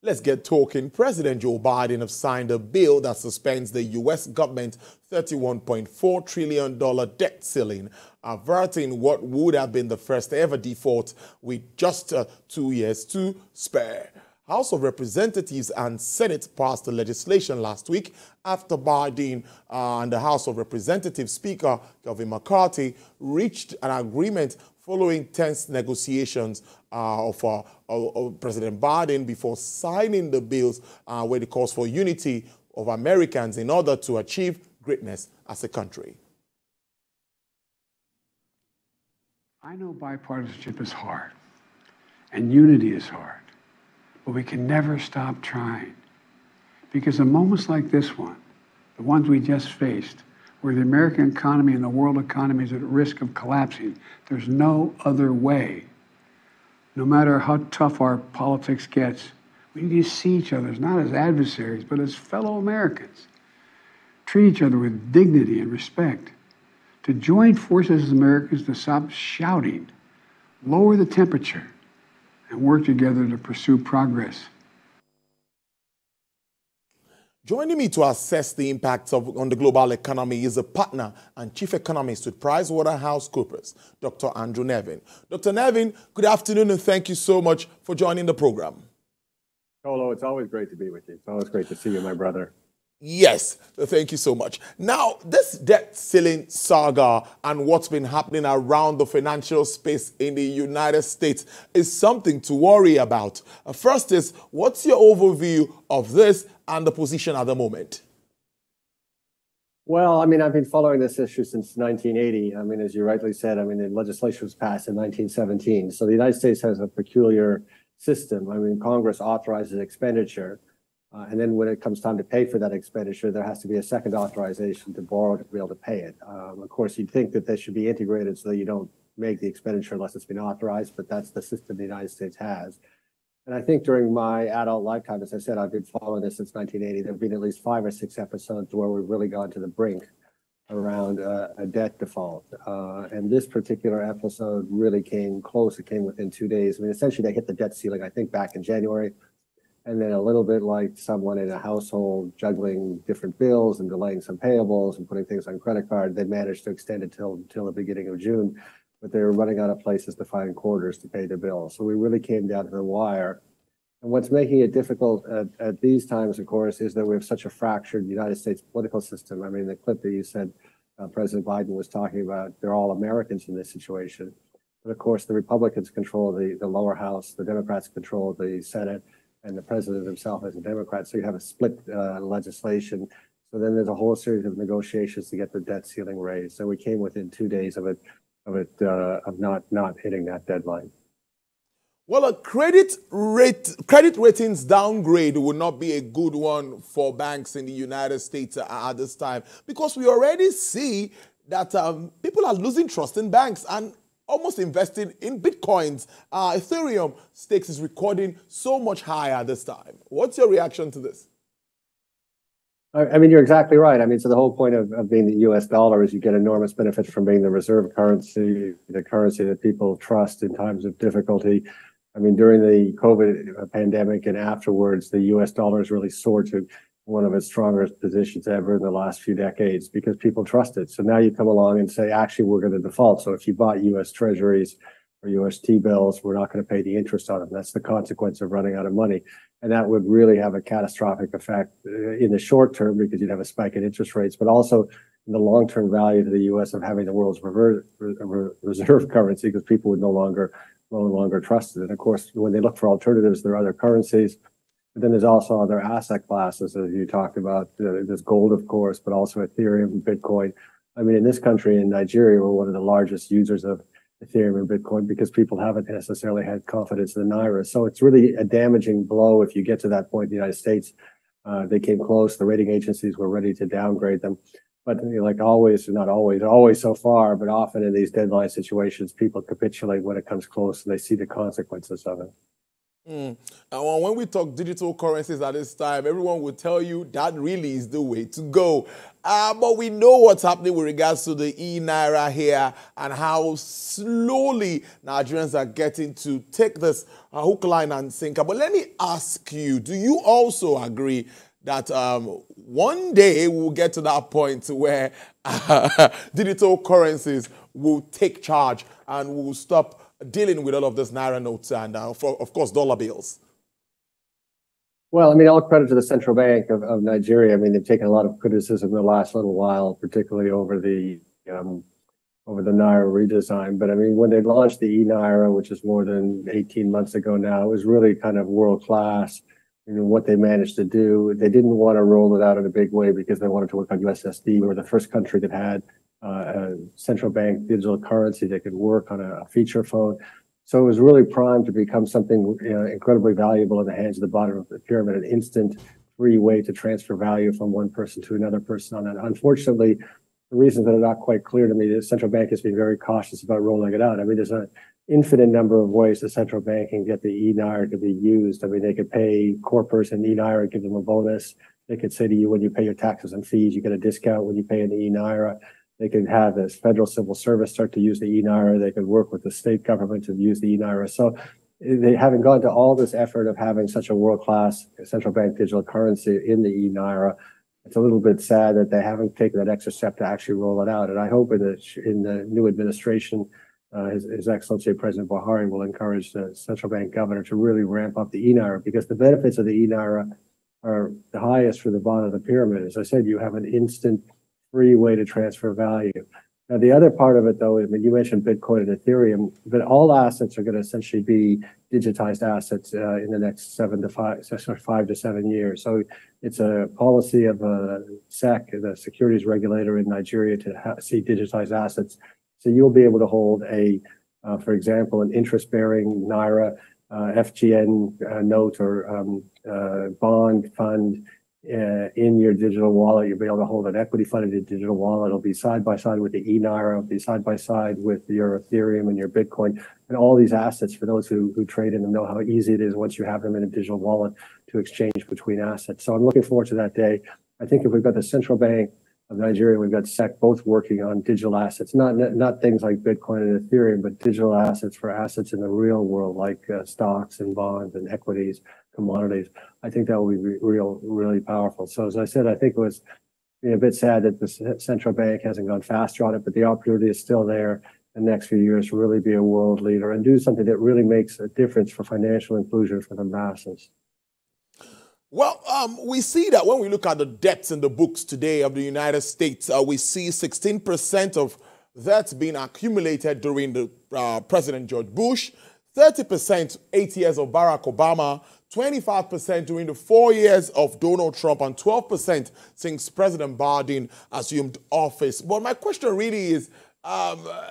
Let's get talking. President Joe Biden has signed a bill that suspends the U.S. government's $31.4 trillion debt ceiling, averting what would have been the first ever default with just 2 years to spare. House of Representatives and Senate passed the legislation last week after Biden and the House of Representatives Speaker Kevin McCarthy reached an agreement following tense negotiations of President Biden before signing the bills where it calls for unity of Americans in order to achieve greatness as a country. I know bipartisanship is hard and unity is hard, but we can never stop trying, because in moments like this one, the ones we just faced, where the American economy and the world economy is at risk of collapsing, there's no other way. No matter how tough our politics gets, we need to see each other not as adversaries, but as fellow Americans. Treat each other with dignity and respect. To join forces as Americans to stop shouting, lower the temperature, and work together to pursue progress. Joining me to assess the impacts on the global economy is a partner and chief economist with PricewaterhouseCoopers, Dr. Andrew Nevin. Dr. Nevin, good afternoon and thank you so much for joining the program. Colo, it's always great to be with you. It's always great to see you, my brother. Yes, thank you so much. Now, this debt ceiling saga and what's been happening around the financial space in the United States is something to worry about. First is, what's your overview of this and the position at the moment? Well, I mean, I've been following this issue since 1980. I mean, as you rightly said, I mean, the legislation was passed in 1917. So the United States has a peculiar system. I mean, Congress authorizes expenditure. And then when it comes time to pay for that expenditure, there has to be a second authorization to borrow to be able to pay it. Of course, you'd think that they should be integrated so that you don't make the expenditure unless it's been authorized, but that's the system the United States has. And I think during my adult lifetime, as I said, I've been following this since 1980. There have been at least 5 or 6 episodes where we've really gone to the brink around a debt default. And this particular episode really came close. It came within 2 days. I mean, essentially, they hit the debt ceiling, I think, back in January. And then a little bit like someone in a household juggling different bills and delaying some payables and putting things on credit card, they managed to extend it till the beginning of June, but they were running out of places to find quarters to pay the bill. So we really came down to the wire. And what's making it difficult at these times, of course, is that we have such a fractured United States political system. I mean, the clip that you said President Biden was talking about, they're all Americans in this situation. But of course, the Republicans control the lower house, the Democrats control the Senate, and the president himself as a Democrat. So you have a split legislation. So then there's a whole series of negotiations to get the debt ceiling raised. So we came within 2 days of not hitting that deadline. Well, a credit ratings downgrade would not be a good one for banks in the United States at this time, because we already see that people are losing trust in banks and almost investing in Bitcoins. Ethereum stakes is recording so much higher this time. What's your reaction to this? I mean, you're exactly right. I mean, so the whole point of being the US dollar is you get enormous benefits from being the reserve currency, the currency that people trust in times of difficulty. I mean, during the COVID pandemic and afterwards, the US dollar has really soared to one of its strongest positions ever in the last few decades because people trust it. So now you come along and say, actually, we're going to default. So if you bought US treasuries or US T-bills, we're not going to pay the interest on them. That's the consequence of running out of money. And that would really have a catastrophic effect in the short term because you'd have a spike in interest rates, but also in the long-term value to the US of having the world's reserve currency because people would no longer trust it. And of course, when they look for alternatives, there are other currencies. But then there's also other asset classes, as you talked about. There's gold, of course, but also Ethereum and Bitcoin. I mean, in this country, in Nigeria, we're one of the largest users of Ethereum and Bitcoin because people haven't necessarily had confidence in the Naira. So it's really a damaging blow if you get to that point in the United States. They came close. The rating agencies were ready to downgrade them. But like always, not always so far, but often in these deadline situations, people capitulate when it comes close and they see the consequences of it. And when we talk digital currencies at this time, everyone will tell you that really is the way to go. But we know what's happening with regards to the e-naira here and how slowly Nigerians are getting to take this hook, line, and sinker. But let me ask you, do you also agree that one day we'll get to that point where digital currencies will take charge and will stop dealing with all of these naira notes and, of course, dollar bills? Well, I mean, all credit to the Central Bank of Nigeria. I mean, they've taken a lot of criticism in the last little while, particularly over the naira redesign. But I mean, when they launched the e-naira, which is more than 18 months ago now, it was really kind of world class. You know, what they managed to do. They didn't want to roll it out in a big way because they wanted to work on USSD. We were the first country that had a central bank digital currency that could work on a feature phone. So it was really primed to become something incredibly valuable in the hands of the bottom of the pyramid, an instant free way to transfer value from one person to another person on that. Unfortunately, for reasons that are not quite clear to me, the central bank has been very cautious about rolling it out. I mean, there's an infinite number of ways the central bank can get the e-naira to be used. I mean, they could pay core person e-naira, give them a bonus. They could say to you, when you pay your taxes and fees, you get a discount when you pay in the e-naira. They could have this federal civil service start to use the e-naira. They could work with the state government to use the e-naira. So they haven't gone to all this effort of having such a world-class central bank digital currency in the e-naira. It's a little bit sad that they haven't taken that extra step to actually roll it out. And I hope in the new administration, His Excellency President Buhari will encourage the central bank governor to really ramp up the e-naira, because the benefits of the e-naira are the highest for the bottom of the pyramid. As I said, you have an instant free way to transfer value. Now, the other part of it, though, I mean, you mentioned Bitcoin and Ethereum, but all assets are going to essentially be digitized assets in the next 5 to 7 years. So it's a policy of SEC, the securities regulator in Nigeria, to see digitized assets. So you'll be able to hold for example, an interest-bearing naira FGN note or bond fund in your digital wallet. You'll be able to hold an equity fund in your digital wallet. It'll be side by side with the e-naira. It'll be side by side with your Ethereum and your Bitcoin, and all these assets, for those who trade in them, know how easy it is once you have them in a digital wallet to exchange between assets. So I'm looking forward to that day. I think if we've got the central bank of Nigeria, we've got SEC both working on digital assets, not things like Bitcoin and Ethereum, but digital assets for assets in the real world, like stocks and bonds and equities, commodities. I think that will be really powerful. So as I said, I think it was a bit sad that the central bank hasn't gone faster on it, but the opportunity is still there in the next few years to really be a world leader and do something that really makes a difference for financial inclusion for the masses. Well, we see that when we look at the debts in the books today of the United States, we see 16% of that being accumulated during the President George Bush, 30% 8 years of Barack Obama, 25% during the 4 years of Donald Trump, and 12% since President Biden assumed office. But my question really is,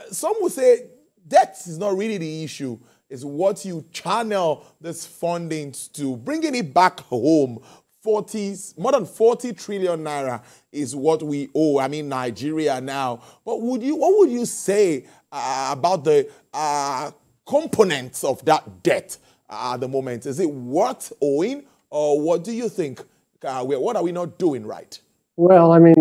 some would say debt is not really the issue. Is what you channel this funding to, bringing it back home. More than 40 trillion naira is what we owe. I mean, Nigeria now. But what would you say about the components of that debt at the moment? Is it worth owing, or what do you think? What are we not doing right? Well, I mean,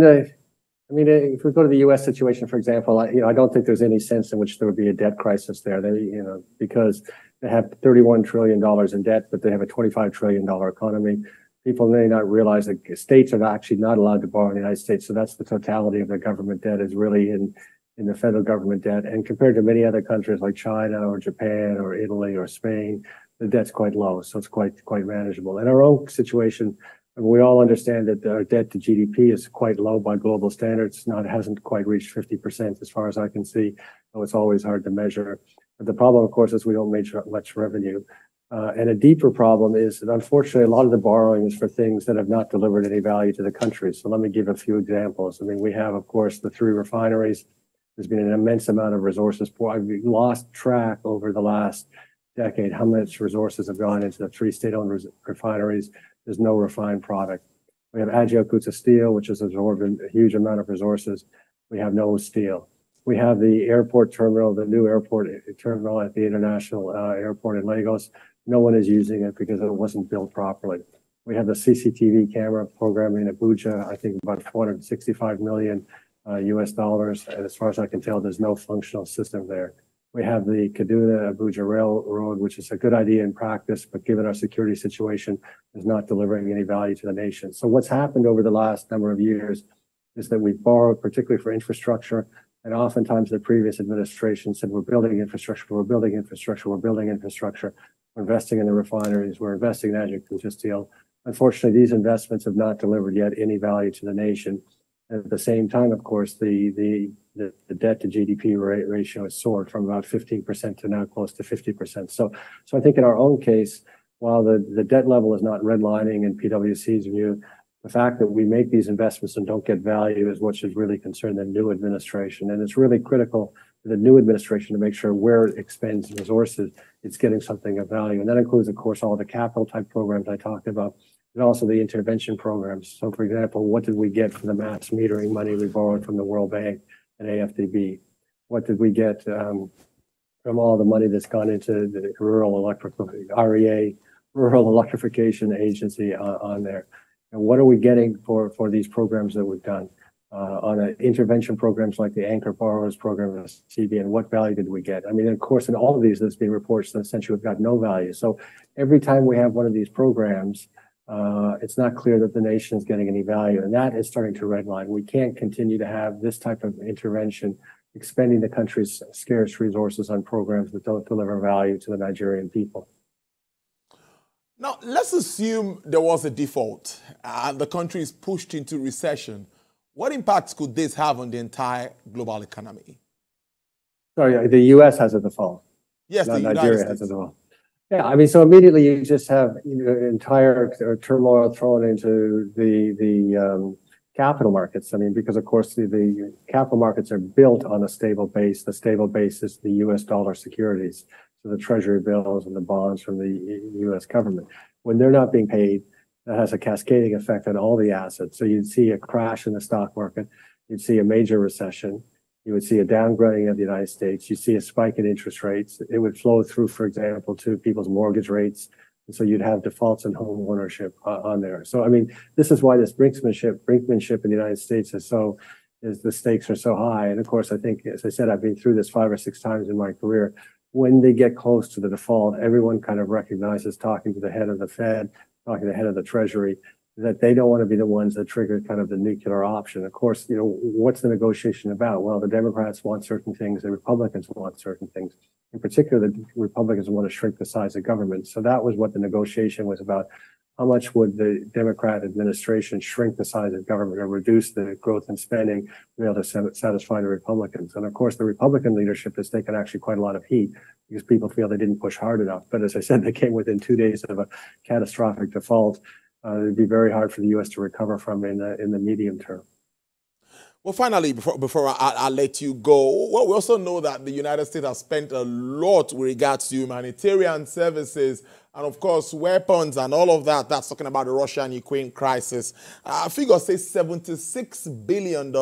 if we go to the U.S. situation, for example, I don't think there's any sense in which there would be a debt crisis there. Because they have $31 trillion in debt, but they have a $25 trillion economy. People may not realize that states are actually not allowed to borrow in the United States. So that's the totality of their government debt, is really in the federal government debt. And compared to many other countries like China or Japan or Italy or Spain, the debt's quite low. So it's quite manageable. In our own situation, we all understand that our debt to GDP is quite low by global standards. It hasn't quite reached 50% as far as I can see, though it's always hard to measure. But the problem, of course, is we don't make much revenue. And a deeper problem is that, unfortunately, a lot of the borrowing is for things that have not delivered any value to the country. So let me give a few examples. I mean, we have, of course, the 3 refineries. There's been an immense amount of resources. We've lost track over the last decade how much resources have gone into the 3 state-owned refineries. There's no refined product. We have Agio-Kutsa Steel, which has absorbed a huge amount of resources. We have no steel. We have the airport terminal, the new airport terminal at the international airport in Lagos. No one is using it because it wasn't built properly. We have the CCTV camera program in Abuja, I think about 465 million US dollars. And as far as I can tell, there's no functional system there. We have the Kaduna Abuja Railroad, which is a good idea in practice, but given our security situation, is not delivering any value to the nation. So what's happened over the last number of years is that we've borrowed, particularly for infrastructure, and oftentimes the previous administration said, we're building infrastructure, we're building infrastructure, we're building infrastructure, we're investing in the refineries, we're investing in Agricultural Steel. Unfortunately, these investments have not delivered yet any value to the nation. And at the same time, of course, the debt to GDP ratio has soared from about 15% to now close to 50%. So I think in our own case, while the debt level is not redlining in PwC's view, the fact that we make these investments and don't get value is what should really concern the new administration. And it's really critical for the new administration to make sure where it expends resources, it's getting something of value. And that includes, of course, all the capital type programs I talked about, and also the intervention programs. So, for example, what did we get from the mass metering money we borrowed from the World Bank and AFDB? What did we get from all the money that's gone into the REA, Rural Electrification Agency on there? And what are we getting for these programs that we've done? On intervention programs like the Anchor Borrowers Program and CBN, what value did we get? I mean, of course, in all of these, there's been reports that essentially we've got no value. So every time we have one of these programs, it's not clear that the nation is getting any value, and that is starting to redline. We can't continue to have this type of intervention, expending the country's scarce resources on programs that don't deliver value to the Nigerian people. Now, let's assume there was a default and the country is pushed into recession. What impacts could this have on the entire global economy? Sorry, the U.S. has a default. Yes, the Nigeria has a default. Yeah, I mean, so immediately you just have entire turmoil thrown into the capital markets. I mean, because of course the capital markets are built on a stable base. The stable base is the U.S. dollar securities, so the treasury bills and the bonds from the U.S. government. When they're not being paid, that has a cascading effect on all the assets. So you'd see a crash in the stock market, you'd see a major recession, you would see a downgrading of the United States, you see a spike in interest rates. It would flow through, for example, to people's mortgage rates. And so you'd have defaults in home ownership on there. So, I mean, this is why this brinkmanship in the United States is the stakes are so high. And of course, I think, as I said, I've been through this 5 or 6 times in my career. When they get close to the default, everyone kind of recognizes, talking to the head of the Fed, talking to the head of the Treasury, that they don't want to be the ones that trigger kind of the nuclear option. Of course, you know, what's the negotiation about? Well, the Democrats want certain things, the Republicans want certain things. In particular, the Republicans want to shrink the size of government. So that was what the negotiation was about. How much would the Democrat administration shrink the size of government or reduce the growth in spending to be able to satisfy the Republicans? And of course, the Republican leadership has taken actually quite a lot of heat because people feel they didn't push hard enough. But as I said, they came within 2 days of a catastrophic default. It'd be very hard for the U.S. to recover from in the medium term. Well, finally, before I let you go, well, we also know that the United States has spent a lot with regards to humanitarian services and, of course, weapons and all of that. That's talking about the Russia and Ukraine crisis. Figures say $76 billion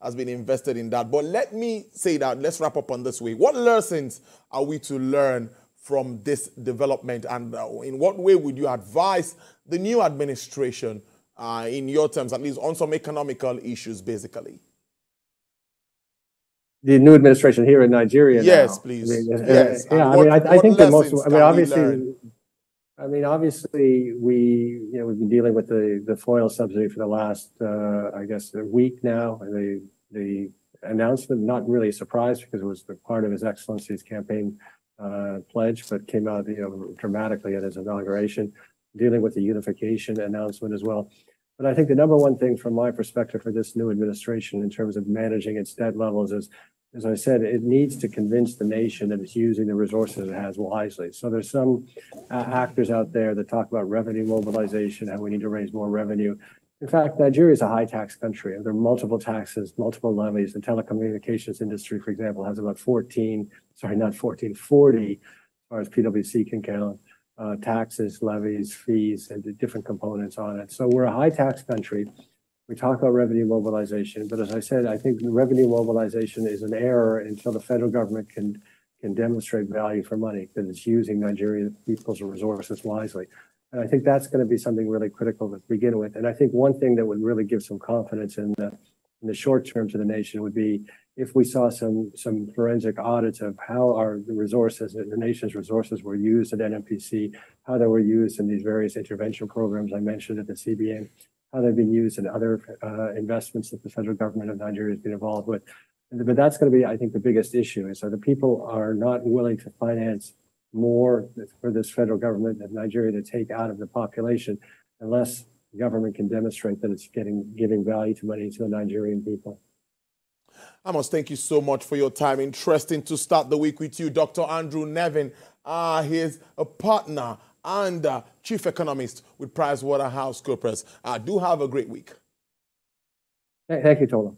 has been invested in that. But let me say that, let's wrap up on this way. What lessons are we to learn from this development, and in what way would you advise the new administration, in your terms, at least on some economical issues, basically? The new administration here in Nigeria. Yes, now. please. I mean, yes. Yeah, I think that most. Obviously, we've been dealing with the foil subsidy for the last, I guess, a week now. The announcement, not really a surprise because it was part of His Excellency's campaign pledge, but came out, dramatically at his inauguration, dealing with the unification announcement as well. But I think the number one thing from my perspective for this new administration in terms of managing its debt levels is, as I said, it needs to convince the nation that it's using the resources it has wisely. So there's some actors out there that talk about revenue mobilization, how we need to raise more revenue. In fact, Nigeria is a high tax country. There are multiple taxes, multiple levies. The telecommunications industry, for example, has about 40, as far as PwC can count, taxes, levies, fees, and different components on it. So we're a high tax country. We talk about revenue mobilization, but as I said, I think the revenue mobilization is an error until the federal government can can demonstrate value for money, that it's using Nigerian people's resources wisely. And I think that's going to be something really critical to begin with. And I think one thing that would really give some confidence in the short term to the nation would be if we saw some forensic audits of how our resources, the nation's resources were used at NMPC, how they were used in these various intervention programs I mentioned at the CBN, how they've been used in other investments that the federal government of Nigeria has been involved with. But that's going to be, I think, the biggest issue is that the people are not willing to finance more for this federal government of Nigeria to take out of the population unless the government can demonstrate that it's giving value to money to the Nigerian people. I must thank you so much for your time. Interesting to start the week with you, Dr. Andrew Nevin. He's a partner and chief economist with PricewaterhouseCoopers. Do have a great week. Thank you, Tola.